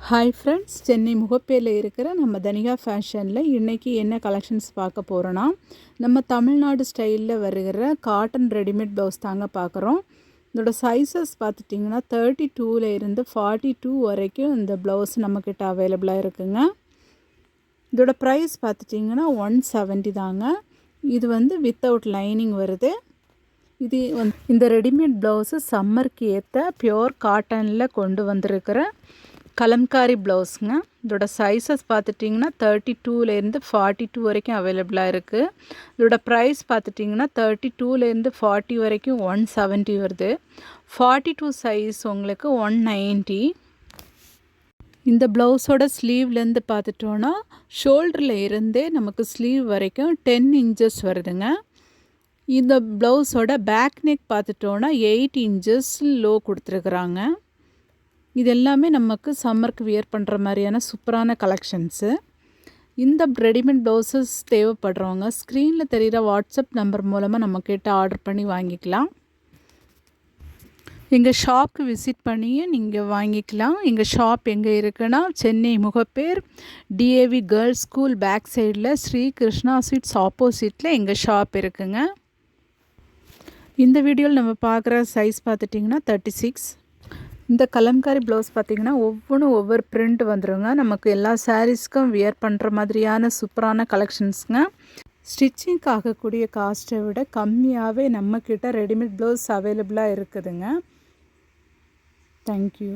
Hi friends, Chennai முகப்பேரில் இருக்கிற நம்ம தனிகா ஃபேஷனில் இன்றைக்கி என்ன கலெக்ஷன்ஸ் பார்க்க போகிறோன்னா, நம்ம தமிழ்நாடு ஸ்டைலில் வருகிற காட்டன் ரெடிமேட் ப்ளவுஸ் தாங்க பார்க்குறோம். இதோட சைஸஸ் பார்த்துட்டிங்கன்னா 32 இருந்து 42 வரைக்கும் இந்த ப்ளவுஸ் நம்மக்கிட்ட அவைலபிளாக இருக்குங்க. இதோட ப்ரைஸ் பார்த்துட்டிங்கன்னா 170 தாங்க. இது வித்தவுட் லைனிங் வருது. இது இந்த ரெடிமேட் ப்ளவுஸு சம்மருக்கு ஏற்ற பியோர் காட்டனில் கொண்டு வந்திருக்கிற கலம்காரி ப்ளவுஸுங்க. இதோட சைஸஸ் பார்த்துட்டிங்கன்னா 32 42 வரைக்கும் அவைலபிளாக இருக்குது. இதோட ப்ரைஸ் பார்த்துட்டிங்கன்னா 32 40 வரைக்கும் 170 வருது. 42 சைஸ் உங்களுக்கு 190. இந்த ப்ளவுஸோட ஸ்லீவ்லேருந்து பார்த்துட்டோன்னா ஷோல்டரில் இருந்தே நமக்கு ஸ்லீவ் வரைக்கும் 10 இன்ச்சஸ் வருதுங்க. இந்த ப்ளவுஸோட பேக் நெக் பார்த்துட்டோன்னா 8 இன்ச்சஸ் லோ கொடுத்துருக்குறாங்க. இது எல்லாமே நமக்கு சம்மருக்கு வியர் பண்ணுற மாதிரியான சூப்பரான கலெக்ஷன்ஸு. இந்த ரெடிமேட் ப்ளவுசஸ் தேவைப்படுறவங்க ஸ்க்ரீனில் தெரிகிற வாட்ஸ்அப் நம்பர் மூலமாக நம்மக்கிட்ட ஆர்டர் பண்ணி வாங்கிக்கலாம். எங்கள் ஷாப்புக்கு விசிட் பண்ணியும் நீங்கள் வாங்கிக்கலாம். எங்கள் ஷாப் எங்கே இருக்குன்னா, Chennai Mogappair DAV girls school back சைடில் ஸ்ரீ கிருஷ்ணா ஸ்வீட்ஸ் ஆப்போசிட்டில் எங்கள் ஷாப் இருக்குங்க. இந்த வீடியோவில் நம்ம பார்க்குற சைஸ் பார்த்துட்டிங்கன்னா 36. இந்த கலம்காரி ப்ளவுஸ் பார்த்திங்கன்னா ஒவ்வொன்றும் ஒவ்வொரு பிரிண்ட் வந்துடுங்க. நமக்கு எல்லா சாரீஸ்க்கும் வியர் பண்ணுற மாதிரியான சூப்பரான கலெக்ஷன்ஸுங்க. ஸ்டிச்சிங்க்கு ஆகக்கூடிய காஸ்ட்டை விட கம்மியாகவே நம்மக்கிட்ட ரெடிமேட் ப்ளவுஸ் அவைலபிளாக இருக்குதுங்க. தேங்க்யூ.